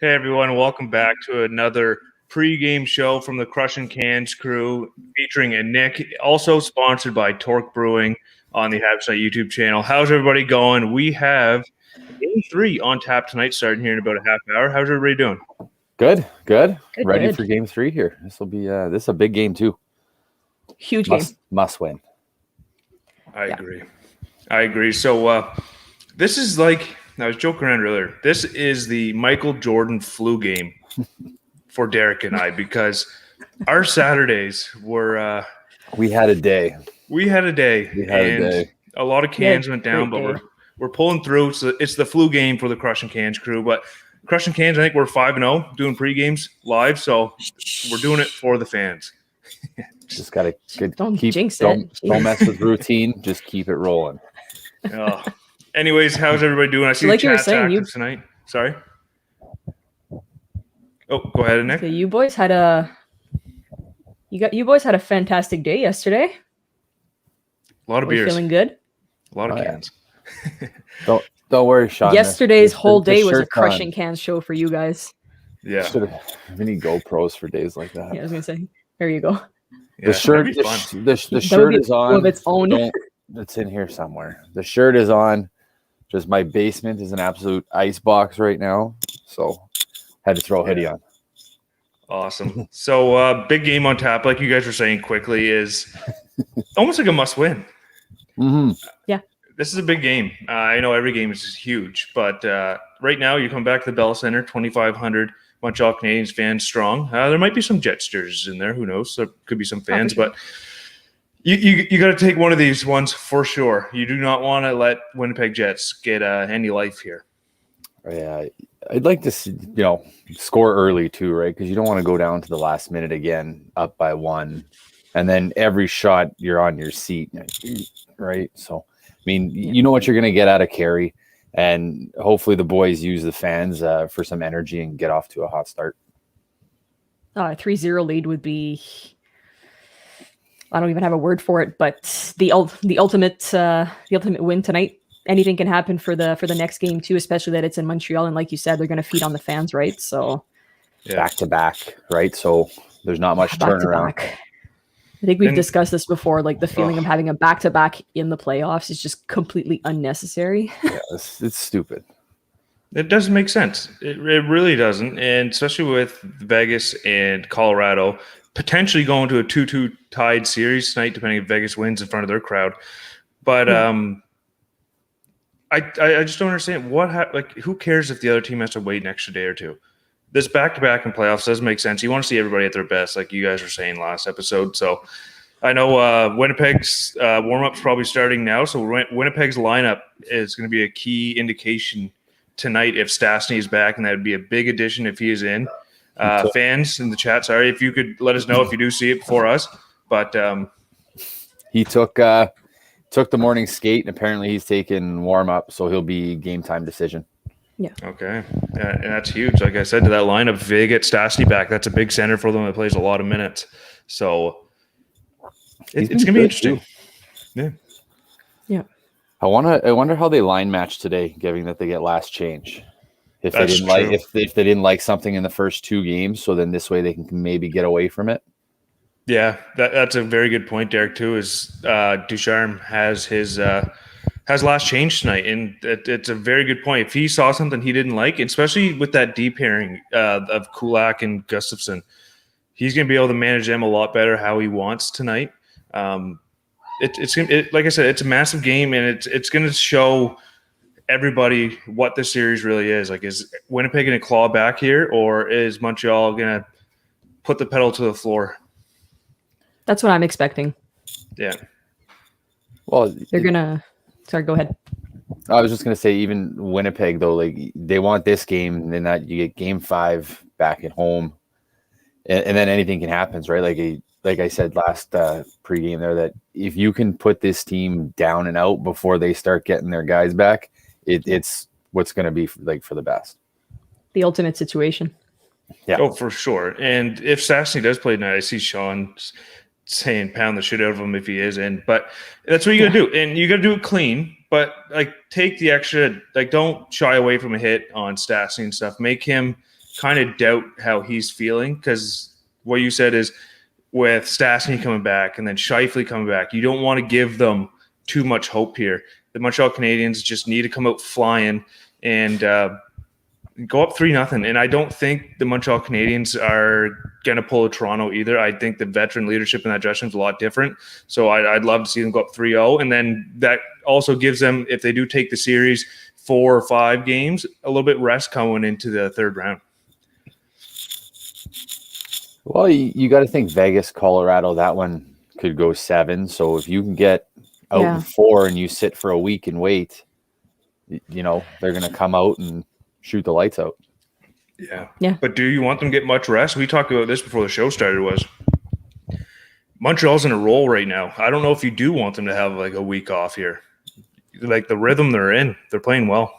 Hey everyone, welcome back to another pregame show from the Crushin Cans crew featuring a Nick, also sponsored by Torque Brewing on the Habs YouTube channel. How's everybody going? We have Game 3 on tap tonight, starting here in about a half hour. How's everybody doing? Good. Ready for Game 3 here. This will be this is a big game too. Huge game. Must win. I agree. So this is like, I was joking around earlier. This is the Michael Jordan flu game for Derek and I, because our Saturdays were we had a day. A lot of cans went down, but we're pulling through. So it's the flu game for the Crushin Cans crew. But Crushin Cans, I think we're 5-0 doing pre-games live, so we're doing it for the fans. Just gotta don't mess with routine. Just keep it rolling. Anyways, how's everybody doing? I see like the chat's active tonight. Sorry. Oh, go ahead, Nick. Okay, you boys had a fantastic day yesterday. A lot of beers. Feeling good? A lot of cans. Don't worry, Sean. Yesterday's whole day was a Crushin Cans show for you guys. Yeah. We need GoPros for days like that. Yeah, I was gonna say. There you go. Yeah, the shirt is on. Of its own. It's in here somewhere. The shirt is on. Just my basement is an absolute ice box right now, so had to throw a hoodie on. Awesome. So big game on tap, like you guys were saying quickly, is almost like a must-win. Mm-hmm. Yeah. This is a big game. I know every game is huge, but right now you come back to the Bell Center, 2,500 Montreal Canadiens fans strong. There might be some Jets jerseys in there. Who knows? There could be some fans, but you got to take one of these ones for sure. You do not want to let Winnipeg Jets get any life here. Yeah, I'd like to see, score early too, right? Because you don't want to go down to the last minute again, up by one, and then every shot you're on your seat, right? So, I mean, you know what you're going to get out of Carey, and hopefully the boys use the fans for some energy and get off to a hot start. 3-0 lead would be, I don't even have a word for it, but the ultimate win tonight. Anything can happen for the next game too, especially that it's in Montreal, and like you said, they're going to feed on the fans, right? So back to back, right? So there's not much turnaround. I think we've discussed this before. Like the feeling of having a back to back in the playoffs is just completely unnecessary. Yeah, it's stupid. It doesn't make sense. It really doesn't, and especially with Vegas and Colorado potentially going to a 2-2 tied series tonight, depending if Vegas wins in front of their crowd. But I just don't understand who cares if the other team has to wait an extra day or two? This back-to-back in playoffs does make sense. You want to see everybody at their best, like you guys were saying last episode. So I know Winnipeg's warm-up's probably starting now, so Winnipeg's lineup is going to be a key indication tonight if Stastny is back, and that would be a big addition if he is in. Fans in the chat, sorry, if you could let us know if you do see it before us. But he took the morning skate, and apparently he's taken warm up, so he'll be game time decision. Yeah. Okay. Yeah, and that's huge. Like I said, to that lineup, if they get Stastny back, that's a big center for them that plays a lot of minutes. So it's going to be interesting. Too. Yeah. I wonder how they line match today, given that they get last change. If they didn't like something in the first two games, so then this way they can maybe get away from it. Yeah, that's a very good point, Derek. Too is Ducharme has last change tonight, and it's a very good point. If he saw something he didn't like, especially with that deep pairing of Kulak and Gustafsson, he's going to be able to manage them a lot better how he wants tonight. It's like I said, it's a massive game, and it's going to show everybody what this series really is. Like, is Winnipeg going to claw back here, or is Montreal going to put the pedal to the floor? That's what I'm expecting. Yeah. Well, they're going to – sorry, go ahead. I was just going to say, even Winnipeg, though, like they want this game, and then that you get game 5 back at home, and then anything can happen, right? Like I said last pregame there, that if you can put this team down and out before they start getting their guys back, it's what's going to be for the best. The ultimate situation. Yeah. Oh, for sure. And if Stastny does play tonight, I see Sean saying pound the shit out of him if he is in. But that's what you got to do. And you got to do it clean. But, take the extra – don't shy away from a hit on Stastny and stuff. Make him kind of doubt how he's feeling, because what you said is with Stastny coming back and then Scheifele coming back, you don't want to give them too much hope here. The Montreal Canadiens just need to come out flying and go up 3-0. And I don't think the Montreal Canadiens are going to pull a Toronto either. I think the veteran leadership in that dressing room is a lot different. So I'd love to see them go up 3-0. And then that also gives them, if they do take the series 4 or 5 games, a little bit rest coming into the third round. Well, you got to think Vegas, Colorado, that one could go 7. So if you can get out in 4 and you sit for a week and wait, they're going to come out and shoot the lights out. Yeah. But do you want them to get much rest? We talked about this before the show started. Was Montreal's in a roll right now. I don't know if you do want them to have like a week off here. Like the rhythm they're in, they're playing well.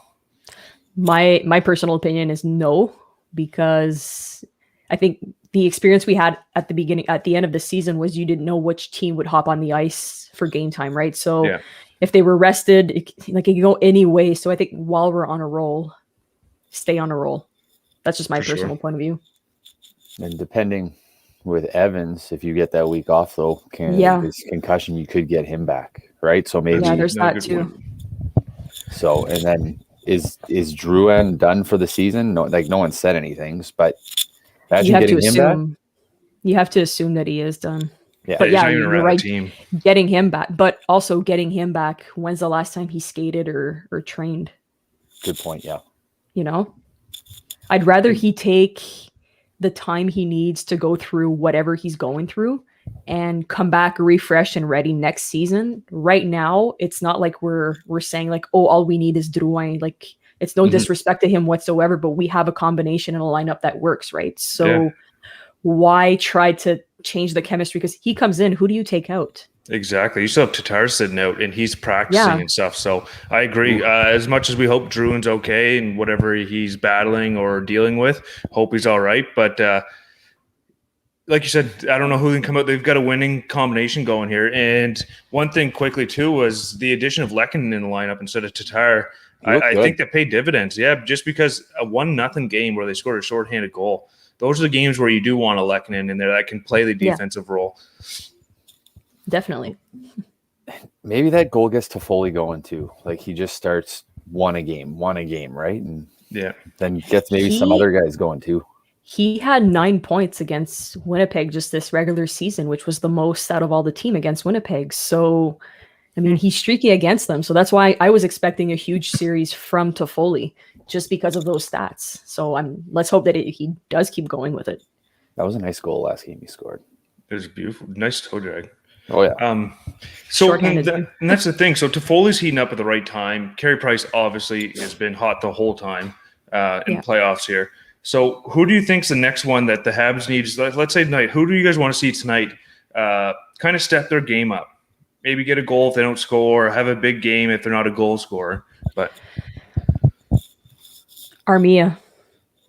My personal opinion is no, because I think the experience we had at the end of the season was you didn't know which team would hop on the ice for game time, right? So if they were rested, it can go any way. So I think while we're on a roll, stay on a roll. That's just my personal point of view. And depending with Evans, if you get that week off, though, his concussion, you could get him back, right? So maybe there's that too. Point. So, and then is Drouin done for the season? No, no one said anything, but imagine getting him back. You have to assume that he is done. Yeah, but you're right. Team. Getting him back, but also getting him back. When's the last time he skated or trained? Good point. Yeah. I'd rather he take the time he needs to go through whatever he's going through and come back refreshed and ready next season. Right now, it's not like we're saying like, oh, all we need is Drouin. Like, it's no disrespect to him whatsoever, but we have a combination and a lineup that works, right? So why try to change the chemistry? Because he comes in, who do you take out? Exactly. You still have Tatar sitting out and he's practicing and stuff. So I agree. As much as we hope Drouin's okay and whatever he's battling or dealing with, hope he's all right. But like you said, I don't know who can come out. They've got a winning combination going here. And one thing quickly too was the addition of Lehkonen in the lineup instead of Tatar. I think that paid dividends. Yeah, just because a 1-0 game where they scored a shorthanded goal. Those are the games where you do want a Lehkonen in there that can play the defensive role. Definitely. Maybe that goal gets Toffoli going too. Like he just starts one a game, right? And then gets maybe some other guys going too. He had 9 points against Winnipeg just this regular season, which was the most out of all the team against Winnipeg. So, I mean, he's streaky against them. So that's why I was expecting a huge series from Toffoli just because of those stats. So let's hope that he does keep going with it. That was a nice goal last game he scored. It was beautiful. Nice toe drag. Oh, yeah. And that's the thing. So Toffoli's heating up at the right time. Carey Price obviously has been hot the whole time in playoffs here. So who do you think's the next one that the Habs needs? Let's say tonight. Who do you guys want to see tonight kind of step their game up? Maybe get a goal if they don't score, have a big game if they're not a goal scorer. But Armia.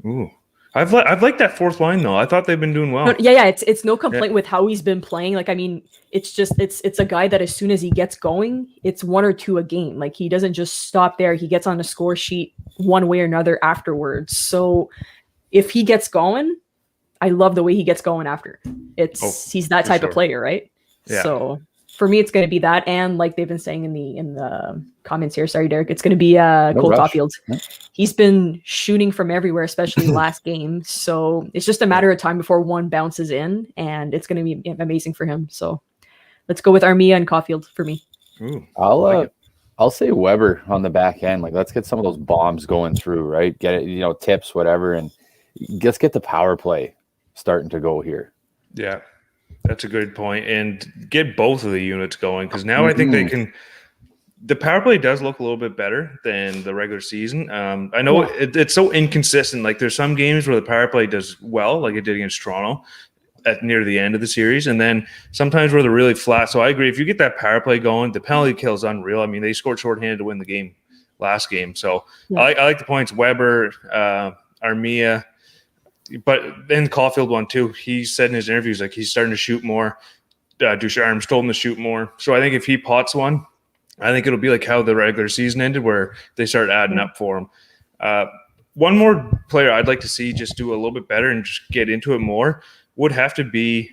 Ooh. I've liked that fourth line though. I thought they've been doing well. It's no complaint with how he's been playing. Like, I mean, it's just it's a guy that as soon as he gets going, it's 1 or 2 a game. Like he doesn't just stop there. He gets on the score sheet one way or another afterwards. So if he gets going, I love the way he gets going after. He's that type of player, right? Yeah. So for me, it's going to be that, and like they've been saying in the comments here, sorry, Derek, it's going to be Cole Caulfield. Yeah. He's been shooting from everywhere, especially last game. So it's just a matter of time before one bounces in, and it's going to be amazing for him. So let's go with Armia and Caulfield for me. Ooh, I'll say Weber on the back end. Like, let's get some of those bombs going through, right? Get it, tips, whatever, and let's get the power play starting to go here. Yeah. That's a good point. And get both of the units going, because now I think they can – the power play does look a little bit better than the regular season. I know it's so inconsistent. Like there's some games where the power play does well, like it did against Toronto near the end of the series, and then sometimes where they're really flat. So I agree. If you get that power play going, the penalty kill is unreal. I mean, they scored shorthanded to win the game last game. So I like the points. Weber, Armia – but then Caulfield one too. He said in his interviews like he's starting to shoot more. Ducharme's told him to shoot more. So I think if he pots one, I think it'll be like how the regular season ended, where they start adding up for him. one more player I'd like to see just do a little bit better and just get into it more would have to be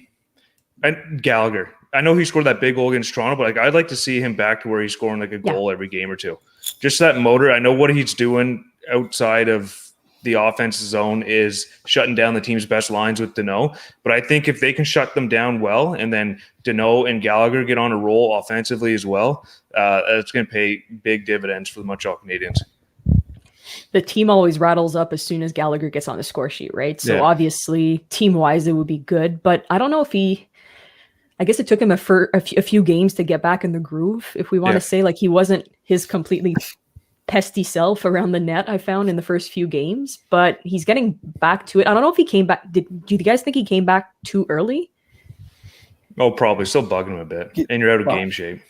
Gallagher. I know he scored that big goal against Toronto, but like I'd like to see him back to where he's scoring like a goal every game or two. Just that motor. I know what he's doing outside of the offensive zone is shutting down the team's best lines with Danault. But I think if they can shut them down well, and then Danault and Gallagher get on a roll offensively as well, it's going to pay big dividends for the Montreal Canadiens. The team always rattles up as soon as Gallagher gets on the score sheet, right? So obviously, team-wise, it would be good. But I don't know if I guess it took him a few games to get back in the groove, if we want to say. Like, he wasn't his completely pesty self around the net, I found, in the first few games. But he's getting back to it. I don't know if he came back. Do you guys think he came back too early? Oh, probably. Still bugging him a bit. And you're out of game shape.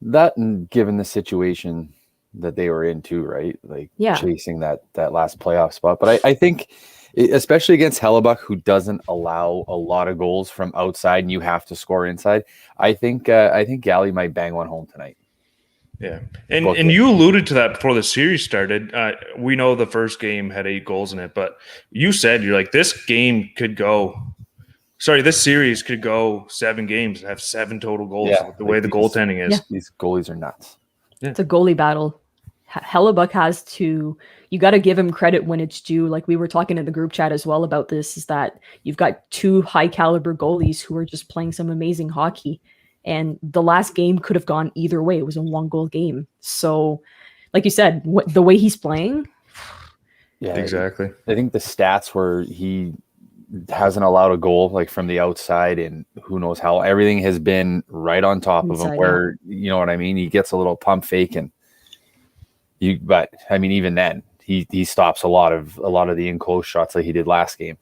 That, and given the situation that they were in too, right? Like chasing that last playoff spot. But I think, especially against Hellebuck, who doesn't allow a lot of goals from outside and you have to score inside, I think Gally might bang one home tonight. Yeah. And you alluded to that before the series started. We know the first game had 8 goals in it, but you said you're like, this series could go 7 games and have 7 total goals with the way the goaltending is. Yeah. These goalies are nuts. Yeah. It's a goalie battle. Hellebuck has to, you got to give him credit when it's due. Like we were talking in the group chat as well about this, is that you've got 2 high caliber goalies who are just playing some amazing hockey. And the last game could have gone either way. It was a 1-goal game. So like you said, the way he's playing. Yeah, exactly. I think the stats where he hasn't allowed a goal like from the outside and who knows how, everything has been right on top of him where, you know what I mean? He gets a little pump fake but I mean, even then he stops a lot of the enclosed shots like he did last game.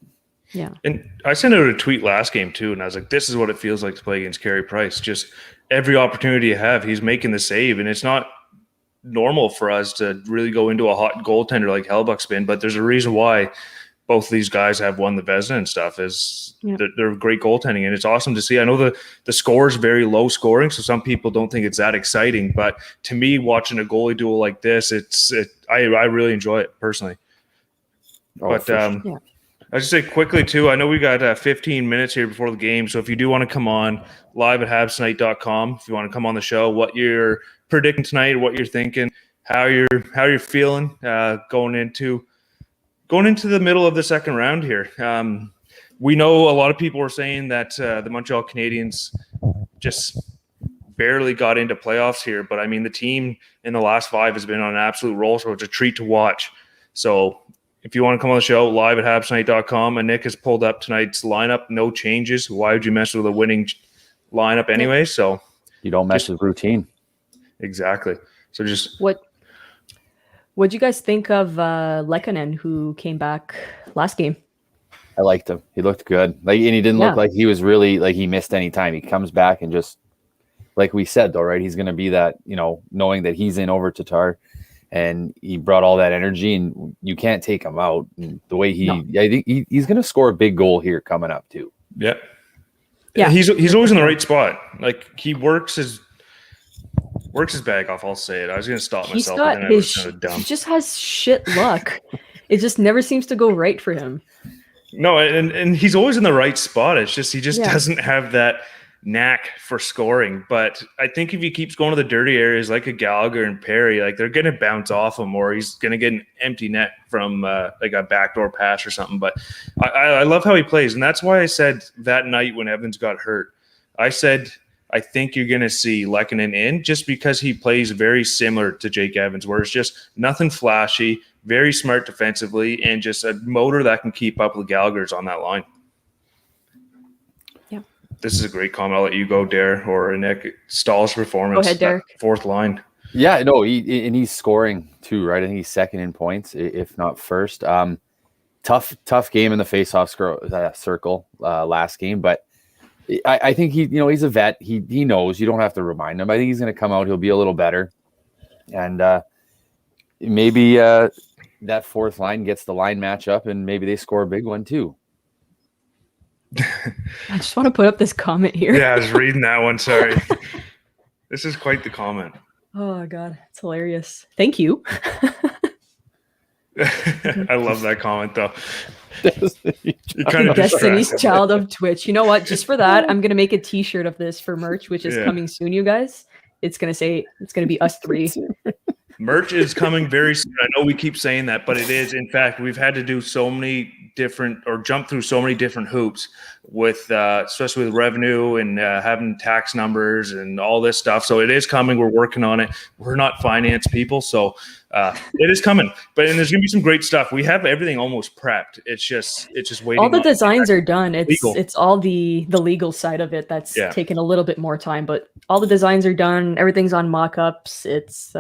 Yeah. And I sent out a tweet last game too, and I was like, this is what it feels like to play against Carey Price. Just every opportunity you have, he's making the save. And it's not normal for us to really go into a hot goaltender like Hellebuck's been, but there's a reason why both of these guys have won the Vezina and stuff. Is they're great goaltending, and it's awesome to see. I know the score is very low scoring, so some people don't think it's that exciting, but to me, watching a goalie duel like this, I really enjoy it personally. I just say quickly too, I know we got 15 minutes here before the game, so if you do want to come on live at habstonight.com, if you want to come on the show, what you're predicting tonight, what you're thinking, how you're feeling going into the middle of the second round here. We know a lot of people were saying that the Montreal Canadiens just barely got into playoffs here, but I mean, the team in the last 5 has been on an absolute roll, so it's a treat to watch. So if you want to come on the show, live at habstonight.com, and Nick has pulled up tonight's lineup, no changes. Why would you mess with a winning lineup anyway? So you don't mess with routine. Exactly. So just what'd you guys think of Lehkonen, who came back last game? I liked him. He looked good. And he didn't look like he was really like he missed any time. He comes back and just, like we said though, right? He's going to be that, knowing that he's in over Tatar. And he brought all that energy, and you can't take him out. And the way I think he's going to score a big goal here coming up too. Yeah. He's always in the right spot. Like he works his bag off. I'll say it. I was going to stop myself. He just has shit luck. It just never seems to go right for him. No, and he's always in the right spot. It's just he doesn't have that knack for scoring. But I think if he keeps going to the dirty areas like a Gallagher and Perry, like they're going to bounce off him, or he's going to get an empty net from like a backdoor pass or something. But I love how he plays, and that's why I said that night when Evans got hurt, I said I think you're going to see Lehkonen in, just because he plays very similar to Jake Evans, where it's just nothing flashy, very smart defensively, and just a motor that can keep up with Gallagher's on that line. This is a great comment. I'll let you go, Dare, or Nick. Stahl's performance. Go ahead, Derek. Fourth line. Yeah, no, he's scoring too, right? I think he's second in points, if not first. Tough game in the face-off circle last game, but I think he's a vet. He knows. You don't have to remind him. I think he's going to come out. He'll be a little better, and maybe that fourth line gets the line matchup, and maybe they score a big one too. I just want to put up this comment here. Yeah, I was reading that one. Sorry. This is quite the comment. Oh, God. It's hilarious. Thank you. I love that comment though. You You kind of Destiny's distracted. Child of Twitch. You know what? Just for that, I'm gonna make a T-shirt of this for merch, which is Yeah. coming soon. You guys, it's gonna be us three. Merch is coming very soon. I know we keep saying that, but it is. In fact, we've had to do so many different or jump through so many different hoops with, especially with revenue and having tax numbers and all this stuff. So it is coming. We're working on it. We're not finance people, so it is coming. And there's gonna be some great stuff. We have everything almost prepped. It's just waiting. All the on designs are done. legal. It's all the legal side of it that's Yeah. taken a little bit more time, but all the designs are done. Everything's on mock-ups. It's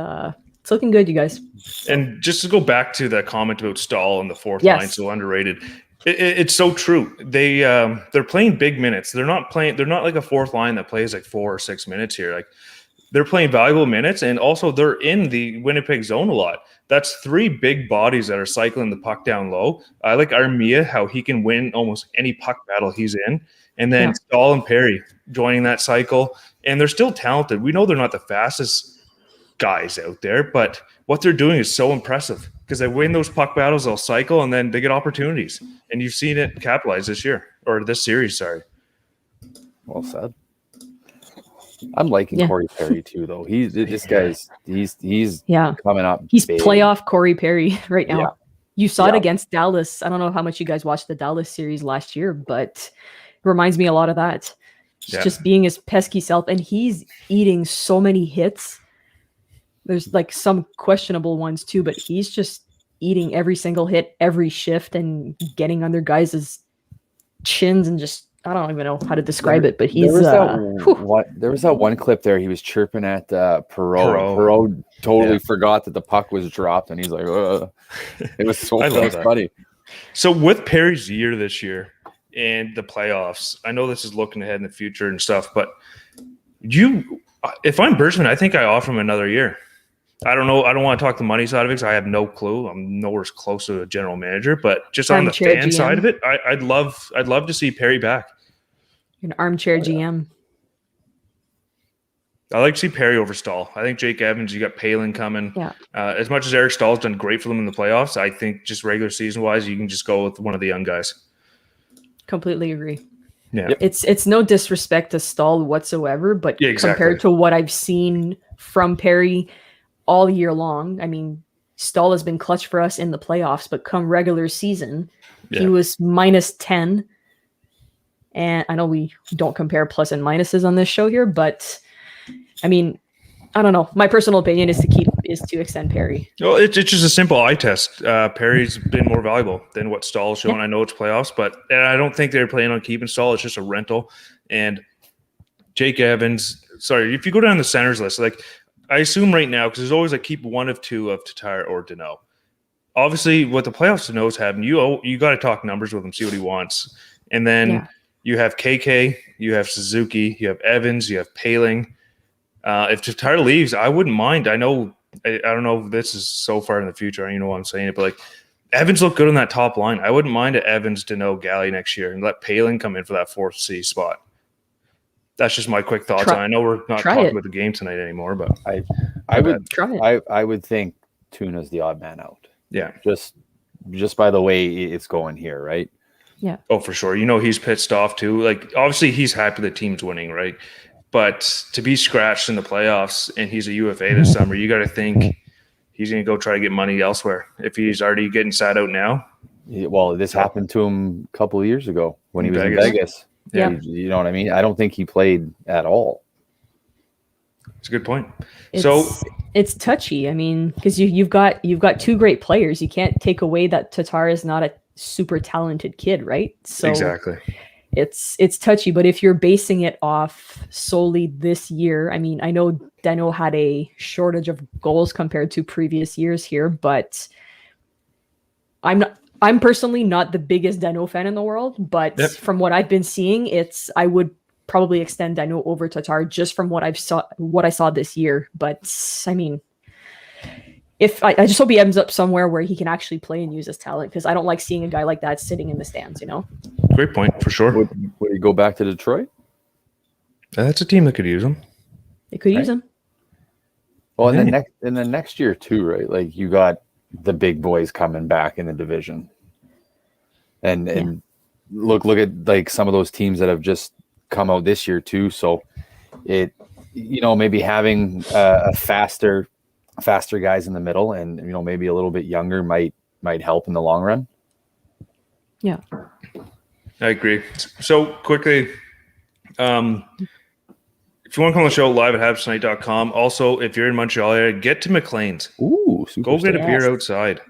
looking good, you guys. And just to go back to that comment about Stahl and the fourth Yes. line, so underrated. It's so true. They're playing big minutes. They're not like a fourth line that plays like 4 or 6 minutes here. Like they're playing valuable minutes, and also they're in the Winnipeg zone a lot. That's 3 big bodies that are cycling the puck down low. I like Armia, how he can win almost any puck battle he's in. And then Stahl and Perry joining that cycle. And they're still talented. We know they're not the fastest guys out there, but what they're doing is so impressive because they win those puck battles, they'll cycle, and then they get opportunities. And you've seen it capitalize this year, or this series, sorry. Well said. I'm liking Corey Perry too, though. He's coming up. He's big. playoff Corey Perry right now. Yeah. You saw it against Dallas. I don't know how much you guys watched the Dallas series last year, but it reminds me a lot of that. Just being his pesky self, and he's eating so many hits. There's like some questionable ones too, but he's just eating every single hit, every shift, and getting under guys' chins, and just I don't even know how to describe it, but he's there was that one clip there he was chirping at Perot. Perot totally forgot that the puck was dropped, and he's like, ugh. It was so funny. So with Perry's year this year and the playoffs, I know this is looking ahead in the future and stuff, but if I'm Bergman, I think I offer him another year. I don't know. I don't want to talk the money side of it because I have no clue. I'm nowhere close to a general manager, but just on the fan side of it, I'd love to see Perry back. An armchair GM. I like to see Perry over Stahl. I think Jake Evans, you got Palin coming. Yeah. As much as Eric Stahl's done great for them in the playoffs, I think just regular season wise, you can just go with one of the young guys. Completely agree. Yeah. It's no disrespect to Stahl whatsoever, but compared to what I've seen from Perry all year long, I mean, Stahl has been clutch for us in the playoffs, but come regular season, he was -10. And I know we don't compare plus and minuses on this show here, but I mean, I don't know. My personal opinion is to extend Perry. Well, it's just a simple eye test. Perry's been more valuable than what Stahl's shown. I know it's playoffs, but I don't think they're planning on keeping Stahl. It's just a rental. And Jake Evans, sorry, if you go down the centers list, like I assume right now, because there's always like keep one of two of Tatar or Danault. Obviously, what the playoffs Danault's having, you got to talk numbers with him, see what he wants. And then you have KK, you have Suzuki, you have Evans, you have Paling. If Tatar leaves, I wouldn't mind. I don't know if this is so far in the future. I don't even know why I'm saying it, but like Evans looked good on that top line. I wouldn't mind Evans, Danault, Goalie next year and let Paling come in for that 4th C spot. That's just my quick thoughts. I know we're not talking about the game tonight anymore, but I would try it. I would think Tuna's the odd man out. Yeah. Just by the way it's going here, right? Yeah. Oh, for sure. You know, he's pissed off too. Like, obviously he's happy the team's winning, right? But to be scratched in the playoffs and he's a UFA this summer, you got to think he's going to go try to get money elsewhere. If he's already getting sat out now. Well, this happened to him a couple of years ago when he was in Vegas. Yeah. You know what I mean? I don't think he played at all. It's a good point. It's touchy. I mean, because you've got 2 great players. You can't take away that Tatar is not a super talented kid, right? So exactly. It's touchy, but if you're basing it off solely this year, I mean, I know Danault had a shortage of goals compared to previous years here, but I'm personally not the biggest Danault fan in the world, but from what I've been seeing, I would probably extend Danault over Tatar just from what I saw this year. But I mean, if I just hope he ends up somewhere where he can actually play and use his talent, because I don't like seeing a guy like that sitting in the stands, you know? Great point, for sure. Would he go back to Detroit? That's a team that could use him. They could use him. Well, in the next year too, right? Like you got the big boys coming back in the division. And look at like some of those teams that have just come out this year too. So it, maybe having a faster guys in the middle and, maybe a little bit younger might help in the long run. Yeah. I agree. So quickly, if you want to come on the show live at habstonight.com. Also, if you're in Montreal area, get to McLean's. Ooh, go get a Yes. beer outside.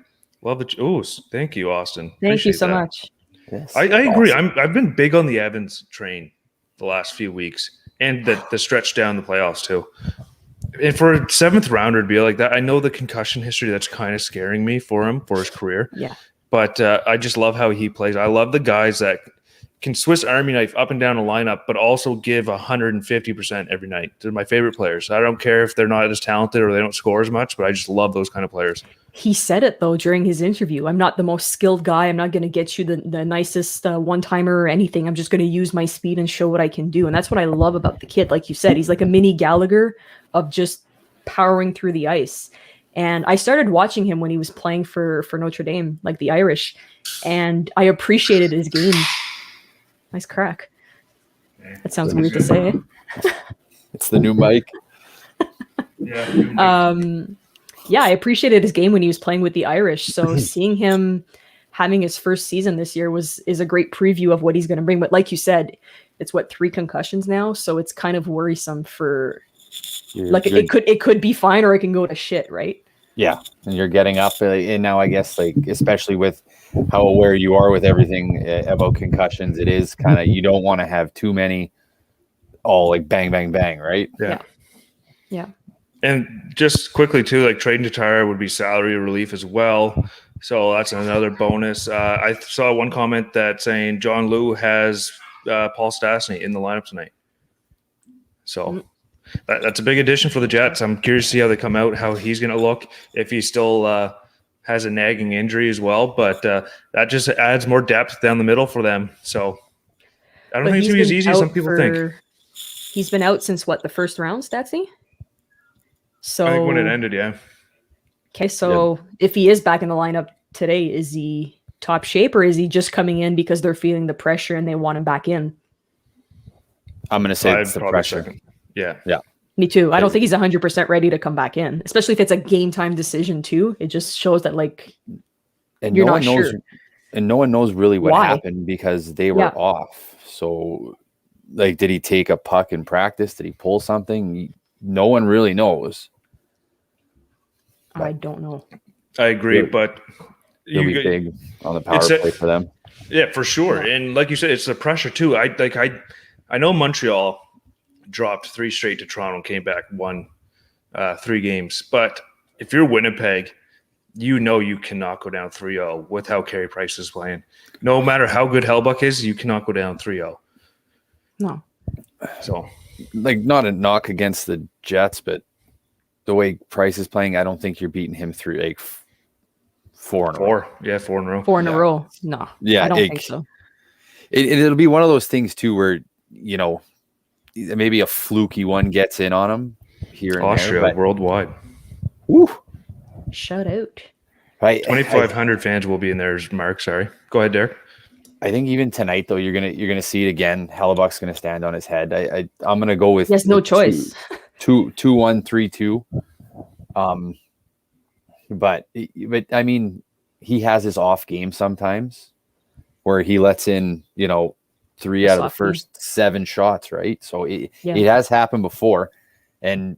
Love it. Oh, thank you, Austin. Thank you Appreciate so that. much. Yes, I agree. awesome. I've been big on the Evans train the last few weeks and the stretch down the playoffs too. And for a seventh rounder to be like that, I know the concussion history that's kind of scaring me for him for his career. Yeah. But I just love how he plays. I love the guys that can Swiss Army knife up and down a lineup, but also give 150% every night. They're my favorite players. I don't care if they're not as talented or they don't score as much, but I just love those kind of players. He said it though during his interview. I'm not the most skilled guy. I'm not going to get you the nicest one-timer or anything. I'm just going to use my speed and show what I can do. And that's what I love about the kid. Like you said, he's like a mini Gallagher of just powering through the ice. And I started watching him when he was playing for Notre Dame, like the Irish, and I appreciated his game. Nice crack. That sounds weird to say. It's the new mic. Yeah, I appreciated his game when he was playing with the Irish. So seeing him having his first season this year is a great preview of what he's going to bring. But like you said, it's 3 concussions now, so it's kind of worrisome for it could be fine or it can go to shit, right? Yeah, and you're getting up, and now I guess especially with how aware you are with everything about concussions, it is kind of you don't want to have too many all bang bang bang, right? Yeah. And just quickly too, trading Tatar would be salary relief as well. So that's another bonus. I saw one comment that saying John Liu has Paul Stastny in the lineup tonight. So that's a big addition for the Jets. I'm curious to see how they come out, how he's going to look, if he still has a nagging injury as well. But that just adds more depth down the middle for them. So I don't think it's going to be as easy as some people think. He's been out since the first round, Statsy? So I think when it ended, yeah. Okay, so if he is back in the lineup today, is he top shape or is he just coming in because they're feeling the pressure and they want him back in? I'm going to say it's the pressure. Second. Yeah. Me too. I don't think he's 100% ready to come back in, especially if it's a game time decision too. It just shows that and you're no not one knows, sure. And no one knows really what Why? happened because they were off. So did he take a puck in practice? Did he pull something? No one really knows. I don't know. I agree, but it'll be big on the power play for them. Yeah, for sure. Yeah. And like you said, it's the pressure too. I know Montreal dropped 3 straight to Toronto and came back, won 3 games. But if you're Winnipeg, you cannot go down 3-0 with how Carey Price is playing. No matter how good Hellbuck is, you cannot go down 3-0. No. So, not a knock against the Jets, but the way Price is playing, I don't think you're beating him through 4 in a row. Yeah, 4 in a row. 4 in a row. No. Yeah, I don't think so. It'll be one of those things too where, maybe a fluky one gets in on him here and Austria, there. worldwide. Woo. Shout out. 2,500 fans will be in there, Mark. Sorry. Go ahead, Derek. I think even tonight though, you're gonna see it again. Hellebuck's gonna stand on his head. I'm gonna go with he has no choice. 2-1, 3-2. But I mean, he has his off game sometimes where he lets in, 3 out of the first 7 shots, right? So it has happened before. And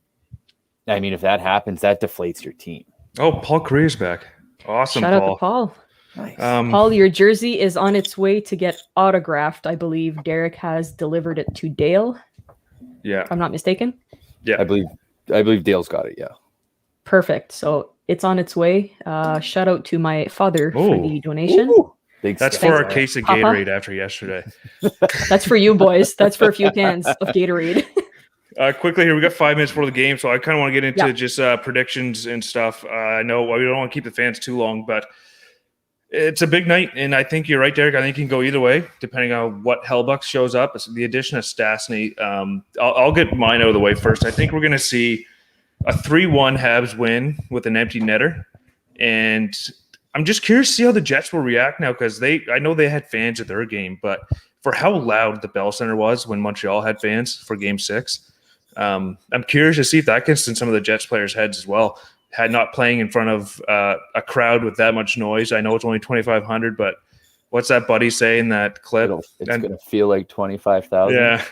I mean, if that happens, that deflates your team. Oh, Paul Korea's back. Awesome, Shout Paul. out to Paul. Nice. Paul, your jersey is on its way to get autographed. I believe Derek has delivered it to Dale. Yeah. If I'm not mistaken. Yeah. I believe Dale's got it, yeah. Perfect. So it's on its way. Shout out to my father for the donation. Ooh. That's for our case of Gatorade after yesterday. That's for you, boys. That's for a few cans of Gatorade. Quickly here, we got 5 minutes before the game, so I kind of want to get into just predictions and stuff. I know we don't want to keep the fans too long, but it's a big night, and I think you're right, Derek. I think you can go either way, depending on what Hellbuck shows up. The addition of Stastny, I'll get mine out of the way first. I think we're going to see a 3-1 Habs win with an empty netter, And I'm just curious to see how the Jets will react now, because I know they had fans at their game, but for how loud the Bell Center was when Montreal had fans for Game 6, I'm curious to see if that gets in some of the Jets players' heads as well. Not playing in front of a crowd with that much noise. I know it's only 2,500, but what's that buddy say in that clip? It's going to feel like 25,000. Yeah,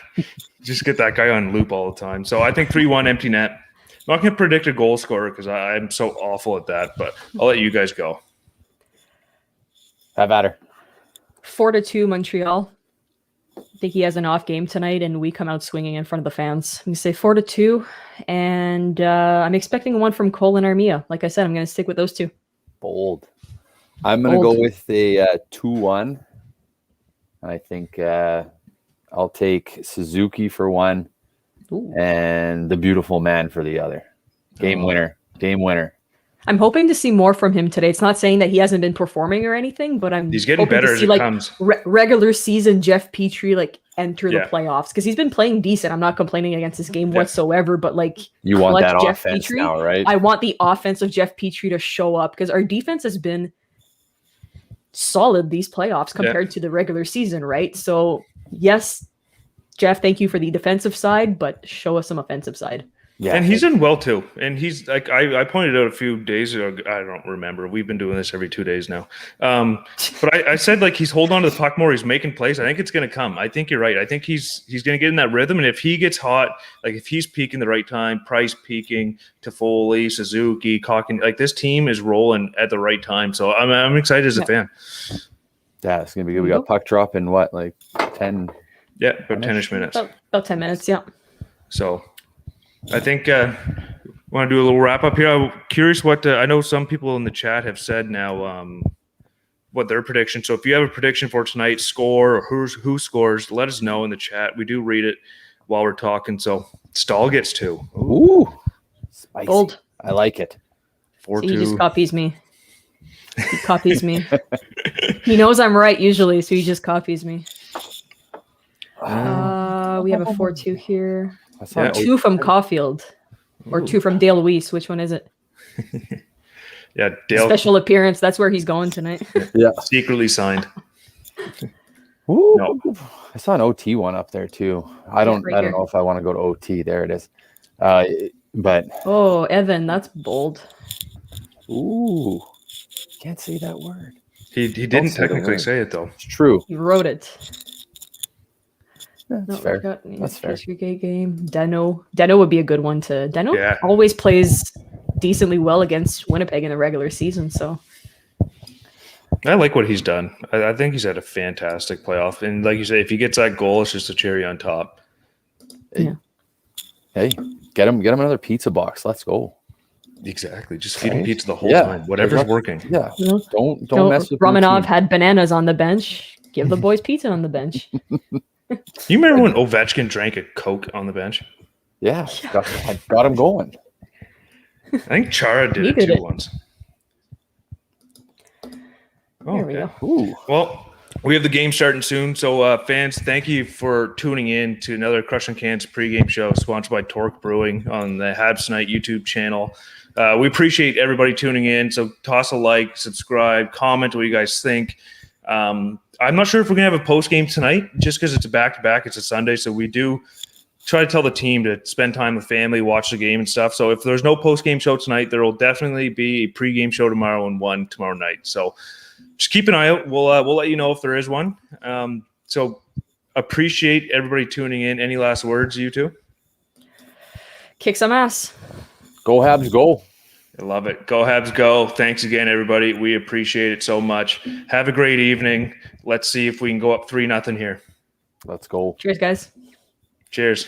just get that guy on loop all the time. So I think 3-1 empty net. I'm not going to predict a goal scorer because I'm so awful at that, but I'll let you guys go. Have at her. 4-2 Montreal. I think he has an off game tonight, and we come out swinging in front of the fans. I'm going to say 4-2, and I'm expecting one from Cole and Armia. Like I said, I'm going to stick with those two. Bold. I'm going to go with a 2-1. I think I'll take Suzuki for one. Ooh. And the beautiful man for the other. Game winner. I'm hoping to see more from him today. It's not saying that he hasn't been performing or anything, but he's getting better as it comes. Regular season Jeff Petrie enter the playoffs, because he's been playing decent. I'm not complaining against his game whatsoever, but you want that Jeff offense Petrie, now, right? I want the offense of Jeff Petrie to show up, because our defense has been solid these playoffs compared to the regular season, right? So yes, Jeff, thank you for the defensive side, but show us some offensive side. Yeah, and he's done well too. And he's like I pointed out a few days ago. I don't remember. We've been doing this every 2 days now. But I said he's holding on to the puck more. He's making plays. I think it's going to come. I think you're right. I think he's going to get in that rhythm. And if he gets hot, if he's peaking the right time, Price peaking, Toffoli, Suzuki, Calkin, this team is rolling at the right time. So I'm excited as a fan. Yeah, it's going to be good. We got puck drop in 10? Yeah, about 10-ish minutes. About 10 minutes. Yeah. So. I think want to do a little wrap up here. I'm curious what I know some people in the chat have said now what their prediction. So if you have a prediction for tonight's score or who scores, let us know in the chat. We do read it while we're talking. So Stahl gets 2. Ooh, spicy. Bold. I like it. 4-2. He just copies me. He copies me. He knows I'm right usually, so he just copies me. We have a 4-2 here. 2 from Caulfield, or 2 from Dale Weiss. Which one is it? Yeah, Dale. Special appearance. That's where he's going tonight. Yeah, secretly signed. Ooh, no. I saw an OT one up there too. I don't know if I want to go to OT. There it is. But Evan, that's bold. Ooh, can't say that word. He didn't technically say it though. It's true. He wrote it. That's fair. That's fair. Game. Deno would be a good one to. Deno always plays decently well against Winnipeg in the regular season. So I like what he's done. I think he's had a fantastic playoff. And like you say, if he gets that goal, it's just a cherry on top. Yeah. Hey, get him another pizza box. Let's go. Exactly. Just feed him pizza the whole time. Whatever's working. Yeah. Don't mess with Romanov had bananas on the bench. Give the boys pizza on the bench. You remember when Ovechkin drank a Coke on the bench? Yeah. Got him going. I think Chara did it too once. There we go. Ooh. Well, we have the game starting soon. So, fans, thank you for tuning in to another Crushin Cans pregame show sponsored by Torque Brewing on the Habs Night YouTube channel. We appreciate everybody tuning in. So toss a like, subscribe, comment what you guys think. I'm not sure if we're going to have a post-game tonight just because it's a back-to-back. It's a Sunday, so we do try to tell the team to spend time with family, watch the game and stuff. So if there's no post-game show tonight, there will definitely be a pre-game show tomorrow and one tomorrow night. So just keep an eye out. We'll let you know if there is one. So appreciate everybody tuning in. Any last words, you two? Kick some ass. Go Habs, go. I love it. Go Habs, go. Thanks again, everybody. We appreciate it so much. Have a great evening. Let's see if we can go up 3-0 here. Let's go. Cheers, guys. Cheers.